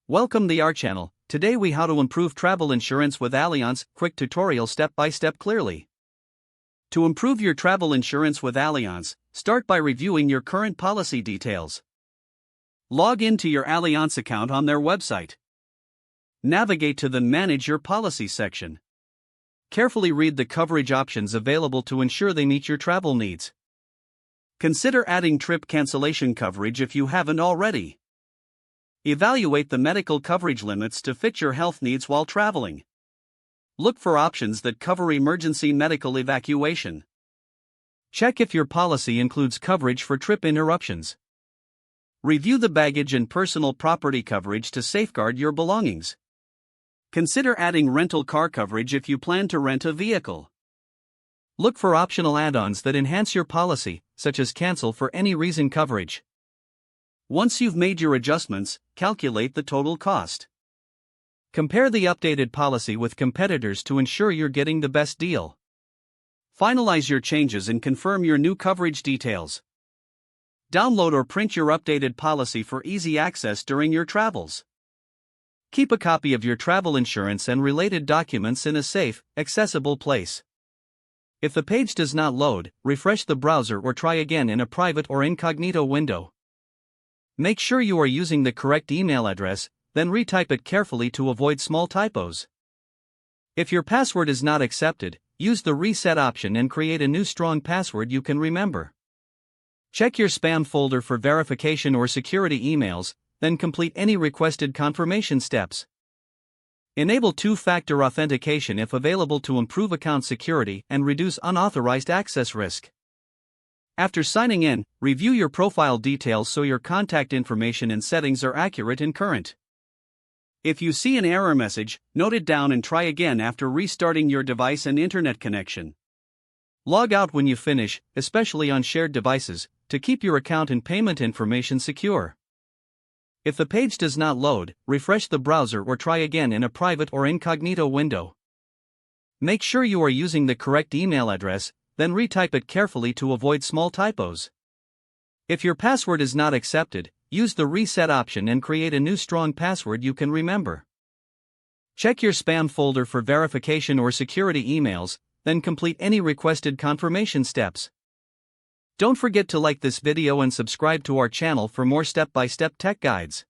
Welcome to our channel. Today we how to improve travel insurance with Allianz, quick tutorial step by step clearly. To improve your travel insurance with Allianz, start by reviewing your current policy details. Log into your Allianz account on their website. Navigate to the Manage Your Policy section. Carefully read the coverage options available to ensure they meet your travel needs. Consider adding trip cancellation coverage if you haven't already. Evaluate the medical coverage limits to fit your health needs while traveling. Look for options that cover emergency medical evacuation. Check if your policy includes coverage for trip interruptions. Review the baggage and personal property coverage to safeguard your belongings. Consider adding rental car coverage if you plan to rent a vehicle. Look for optional add-ons that enhance your policy, such as cancel for any reason coverage. Once you've made your adjustments, calculate the total cost. Compare the updated policy with competitors to ensure you're getting the best deal. Finalize your changes and confirm your new coverage details. Download or print your updated policy for easy access during your travels. Keep a copy of your travel insurance and related documents in a safe, accessible place. If the page does not load, refresh the browser or try again in a private or incognito window. Make sure you are using the correct email address, then retype it carefully to avoid small typos. If your password is not accepted, use the reset option and create a new strong password you can remember. Check your spam folder for verification or security emails, then complete any requested confirmation steps. Enable two-factor authentication if available to improve account security and reduce unauthorized access risk. After signing in, review your profile details so your contact information and settings are accurate and current. If you see an error message, note it down and try again after restarting your device and internet connection. Log out when you finish, especially on shared devices, to keep your account and payment information secure. If the page does not load, refresh the browser or try again in a private or incognito window. Make sure you are using the correct email address, then retype it carefully to avoid small typos. If your password is not accepted, use the reset option and create a new strong password you can remember. Check your spam folder for verification or security emails, then complete any requested confirmation steps. Don't forget to like this video and subscribe to our channel for more step-by-step tech guides.